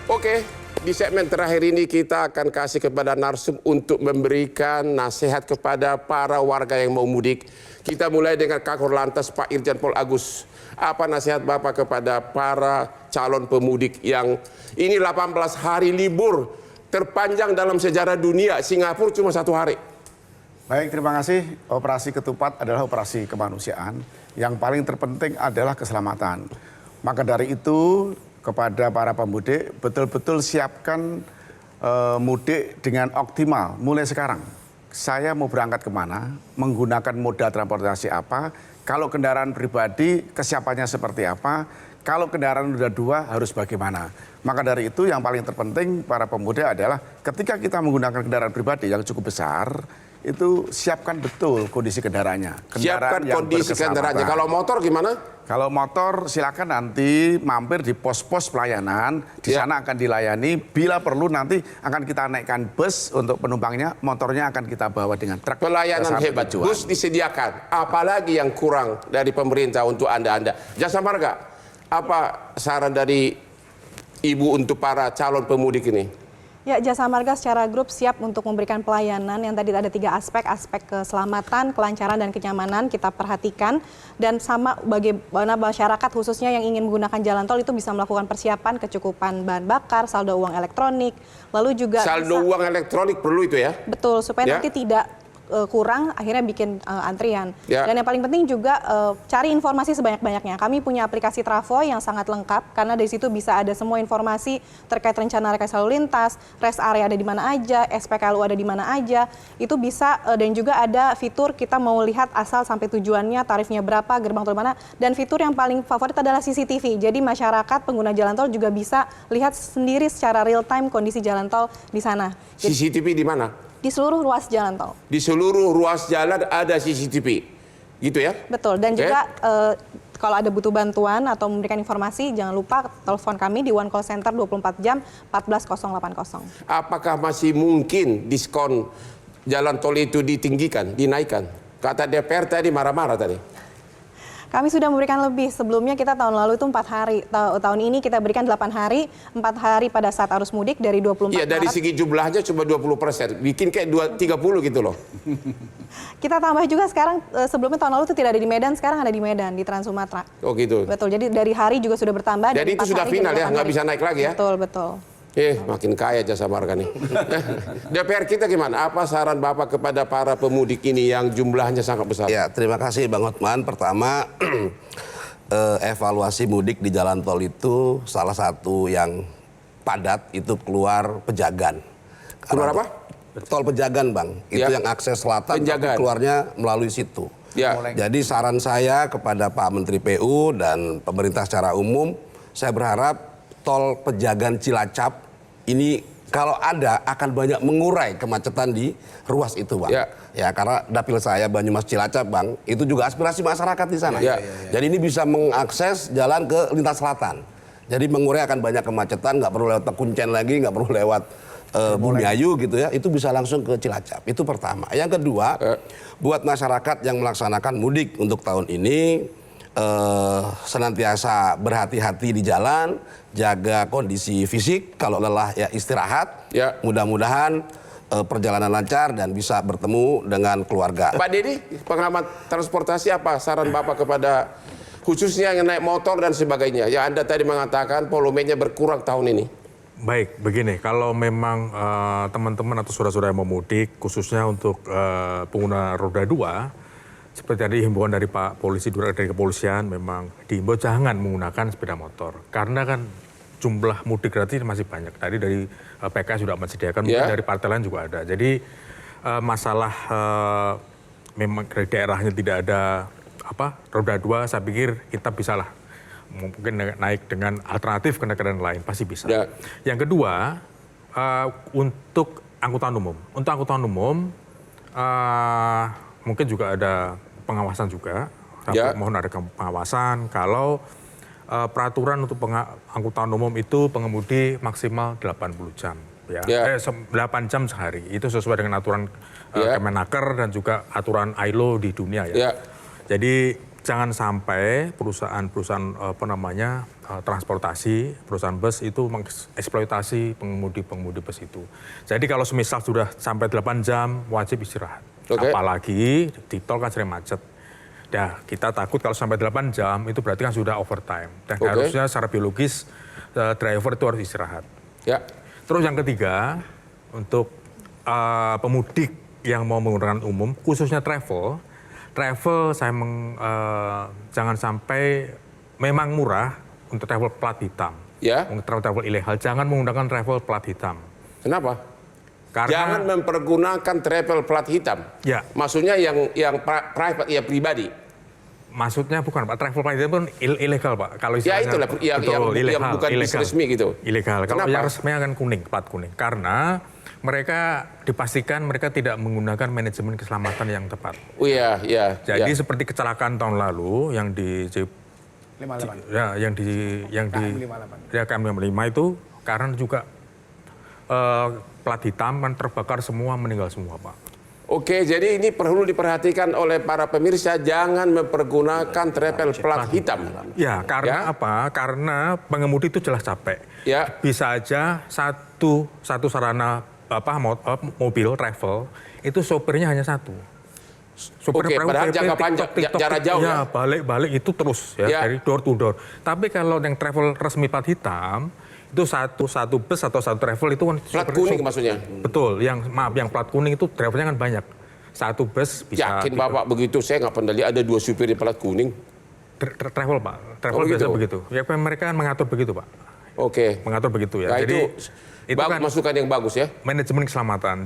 Oke, di segmen terakhir ini kita akan kasih kepada narsum untuk memberikan nasihat kepada para warga yang mau mudik. Kita mulai dengan Kakor Lantas Pak Irjen Pol Agus. Apa nasihat Bapak kepada para calon pemudik yang ini 18 hari libur terpanjang dalam sejarah dunia, Singapura cuma 1 hari. Baik, terima kasih. Operasi Ketupat adalah operasi kemanusiaan. Yang paling terpenting adalah keselamatan. Maka dari itu, kepada para pemudik, betul-betul siapkan mudik dengan optimal mulai sekarang. Saya mau berangkat kemana, menggunakan moda transportasi apa, kalau kendaraan pribadi kesiapannya seperti apa, kalau kendaraan roda 2 harus bagaimana. Maka dari itu yang paling terpenting para pemudik adalah ketika kita menggunakan kendaraan pribadi yang cukup besar, itu siapkan betul kondisi kendaraannya. Siapkan kondisi kendaraannya. Kalau motor gimana? Kalau motor silakan nanti mampir di pos-pos pelayanan. Di sana akan dilayani. Bila perlu nanti akan kita naikkan bus untuk penumpangnya. Motornya akan kita bawa dengan truk. Pelayanan hebat. Tujuan. Bus disediakan. Apalagi yang kurang dari pemerintah untuk Anda-Anda. Jasa Marga, apa saran dari Ibu untuk para calon pemudik ini? Ya, Jasa Marga secara grup siap untuk memberikan pelayanan yang tadi ada 3 aspek keselamatan, kelancaran, dan kenyamanan kita perhatikan. Dan sama bagaimana masyarakat khususnya yang ingin menggunakan jalan tol itu bisa melakukan persiapan kecukupan bahan bakar, saldo uang elektronik, lalu juga saldo uang elektronik perlu itu ya? Betul, supaya nanti tidak kurang akhirnya bikin antrian. Dan yang paling penting juga cari informasi sebanyak-banyaknya. Kami punya aplikasi Travoy yang sangat lengkap karena dari situ bisa ada semua informasi terkait rencana rekayasa lalu lintas, rest area ada di mana aja, SPKLU ada di mana aja. Itu bisa dan juga ada fitur kita mau lihat asal sampai tujuannya, tarifnya berapa, gerbang tol mana, dan fitur yang paling favorit adalah CCTV. Jadi masyarakat pengguna jalan tol juga bisa lihat sendiri secara real time kondisi jalan tol di sana. CCTV di mana? Di seluruh ruas jalan tol. Di seluruh ruas jalan ada CCTV, gitu ya? Betul, dan juga kalau ada butuh bantuan atau memberikan informasi, jangan lupa telepon kami di One Call Center 24 jam 14080. Apakah masih mungkin diskon jalan tol itu ditinggikan, dinaikkan? Kata DPR tadi marah-marah tadi. Kami sudah memberikan lebih. Sebelumnya kita tahun lalu itu 4 hari. Tahun ini kita berikan 8 hari, 4 hari pada saat arus mudik dari 24 Iya, dari segi jumlahnya cuma 20%. Bikin kayak 30 gitu loh. Kita tambah juga sekarang, sebelumnya tahun lalu itu tidak ada di Medan, sekarang ada di Medan, di Trans Sumatera. Oh gitu. Betul, jadi dari hari juga sudah bertambah. Jadi itu sudah final ya, nggak bisa naik lagi ya? Betul, betul. Makin kaya Jasa Marga nih. DPR kita gimana? Apa saran Bapak kepada para pemudik ini yang jumlahnya sangat besar? Ya, terima kasih Bang Hotman. Pertama, evaluasi mudik di jalan tol itu salah satu yang padat itu keluar Pejagan. Keluar apa? Tol Pejagan, Bang. Itu yang akses selatan, tapi keluarnya melalui situ. Jadi saran saya kepada Pak Menteri PU dan pemerintah secara umum, saya berharap tol Pejagan Cilacap ini kalau ada akan banyak mengurai kemacetan di ruas itu, Bang. Ya, karena dapil saya Banyumas Cilacap, Bang, itu juga aspirasi masyarakat di sana. Jadi ini bisa mengakses jalan ke lintas selatan. Jadi mengurai akan banyak kemacetan, nggak perlu lewat Kuncen lagi, nggak perlu lewat Bumiayu gitu ya. Itu bisa langsung ke Cilacap. Itu pertama. Yang kedua, buat masyarakat yang melaksanakan mudik untuk tahun ini, senantiasa berhati-hati di jalan, jaga kondisi fisik, kalau lelah ya istirahat. Mudah-mudahan perjalanan lancar dan bisa bertemu dengan keluarga. Pak Dedi, pengamat transportasi, apa saran Bapak kepada khususnya yang naik motor dan sebagainya? Ya Anda tadi mengatakan volumenya berkurang tahun ini. Baik, begini, kalau memang teman-teman atau saudara-saudara yang mau mudik, khususnya untuk pengguna roda 2, seperti tadi himbauan dari Pak Polisi, dari kepolisian, memang dihimbau jangan menggunakan sepeda motor. Karena kan jumlah mudik gratis masih banyak. Tadi dari PKS sudah menyediakan, mungkin dari partai lain juga ada. Jadi masalah memang dari daerahnya tidak ada roda 2, saya pikir kita bisalah mungkin naik dengan alternatif kendaraan lain, pasti bisa. Yang kedua, untuk angkutan umum. Untuk angkutan umum, mungkin juga ada pengawasan juga, mohon ada pengawasan kalau peraturan untuk angkutan umum itu pengemudi maksimal 80 jam. 8 jam sehari, itu sesuai dengan aturan Kemenaker dan juga aturan ILO di dunia ya. Jadi jangan sampai perusahaan transportasi, perusahaan bus itu mengeksploitasi pengemudi bus itu. Jadi kalau semisal sudah sampai 8 jam wajib istirahat. Apalagi di tol kan sering macet. Ya, kita takut kalau sampai 8 jam itu berarti kan sudah overtime. Dan harusnya secara biologis driver itu harus istirahat. Ya. Terus yang ketiga, untuk pemudik yang mau menggunakan umum, khususnya travel saya jangan sampai memang murah untuk travel plat hitam. Ya. Untuk travel ilegal, jangan menggunakan travel plat hitam. Kenapa? Karena, jangan mempergunakan travel plat hitam. Ya. Maksudnya yang private, ya pribadi. Maksudnya bukan Pak, travel plat hitam pun ilegal Pak. Kalau ya itulah yang bukan bis resmi gitu. Ilegal. Kalau yang resmi akan plat kuning. Karena mereka dipastikan mereka tidak menggunakan manajemen keselamatan yang tepat. Oh iya, iya. Jadi seperti kecelakaan tahun lalu yang di 58. yang di KM58 itu karena juga plat hitam kan terbakar semua, meninggal semua, Pak. Oke, jadi ini perlu diperhatikan oleh para pemirsa, jangan mempergunakan travel plat hitam. Ya, karena apa? Karena pengemudi itu jelas capek. Ya. Bisa aja satu sarana mobil travel itu sopirnya hanya satu. Oke, padahal jangka panjang, jarak jauh ya. Balik itu terus ya, dari door to door. Tapi kalau yang travel resmi plat hitam itu satu bus atau satu travel itu kan plat kuning maksudnya. Betul, yang plat kuning itu drivernya kan banyak. Satu bus bisa. Yakin Bapak begitu? Saya nggak pernah lihat ada 2 supir di plat kuning. Travel Pak, travel biasa begitu. Ya mereka kan mengatur begitu Pak. Oke. Mengatur begitu ya. Nah, jadi itu kan masukan yang bagus ya. Manajemen keselamatan.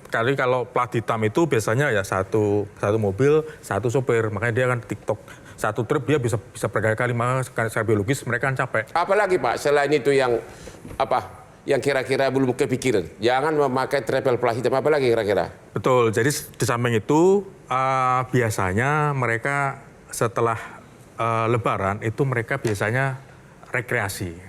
Jadi kalau plat hitam itu biasanya ya satu mobil, satu sopir. Makanya dia kan TikTok. Satu trip dia bisa berkali-kali, maka secara biologis mereka kan capek. Apalagi Pak, selain itu yang kira-kira belum kepikiran. Jangan memakai travel plat hitam, apa lagi kira-kira? Betul, jadi di samping itu biasanya mereka setelah Lebaran itu mereka biasanya rekreasi.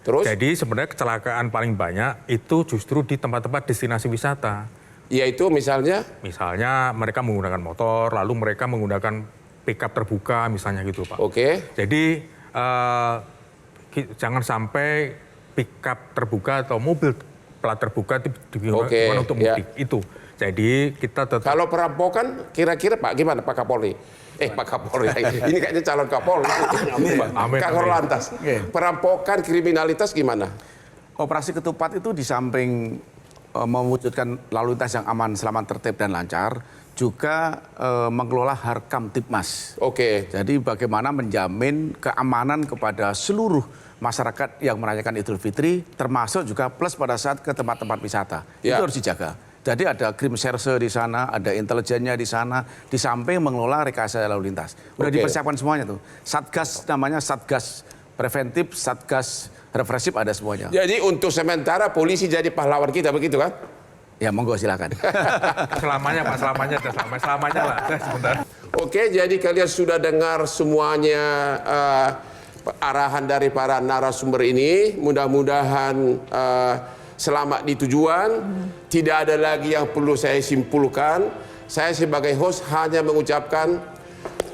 Terus? Jadi sebenarnya kecelakaan paling banyak itu justru di tempat-tempat destinasi wisata. Yaitu misalnya? Misalnya mereka menggunakan motor, lalu mereka menggunakan pickup terbuka misalnya gitu Pak. Oke. Jadi jangan sampai pickup terbuka atau mobil plat terbuka digunakan untuk mudik. Itu. Jadi kita tetap. Kalau perampokan kira-kira Pak gimana Pak Kapolri? Pak Kapolri, ini kayaknya calon Kapolri. Kakor Lantas. Perampokan, kriminalitas gimana? Operasi Ketupat itu di samping mewujudkan lalu lintas yang aman, selamat, tertib, dan lancar, juga mengelola Harkamtipmas. Oke. Jadi bagaimana menjamin keamanan kepada seluruh masyarakat yang merayakan Idul Fitri, termasuk juga plus pada saat ke tempat-tempat wisata. Itu harus dijaga. Jadi ada Krimserse di sana, ada intelijennya di sana, di samping mengelola rekayasa lalu lintas. Udah dipersiapkan semuanya tuh. Satgas namanya Satgas Preventif, Satgas Represif, ada semuanya. Jadi untuk sementara polisi jadi pahlawan kita, begitu kan? Ya monggo silakan. Selamanya Pak, selamanya lah. Sebentar. Oke, jadi kalian sudah dengar semuanya arahan dari para narasumber ini. Mudah-mudahan selamat di tujuan. Tidak ada lagi yang perlu saya simpulkan. Saya sebagai host hanya mengucapkan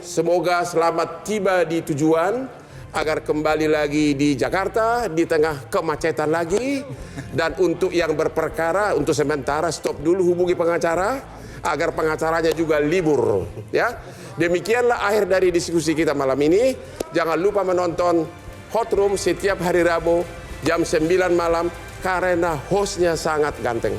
semoga selamat tiba di tujuan, agar kembali lagi di Jakarta di tengah kemacetan lagi. Dan untuk yang berperkara, untuk sementara stop dulu, hubungi pengacara agar pengacaranya juga libur ya. Demikianlah akhir dari diskusi kita malam ini. Jangan lupa menonton Hot Room setiap hari Rabu jam 9 malam karena hostnya sangat ganteng.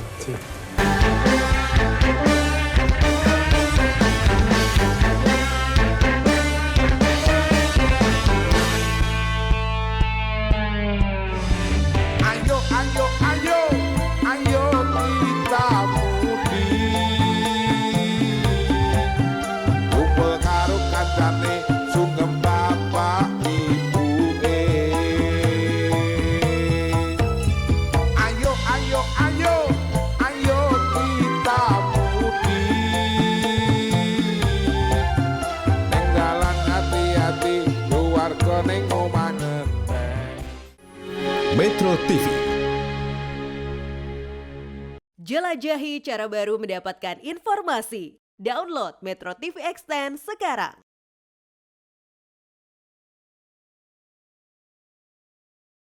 Metro TV. Jelajahi cara baru mendapatkan informasi Download Metro TV Extend sekarang.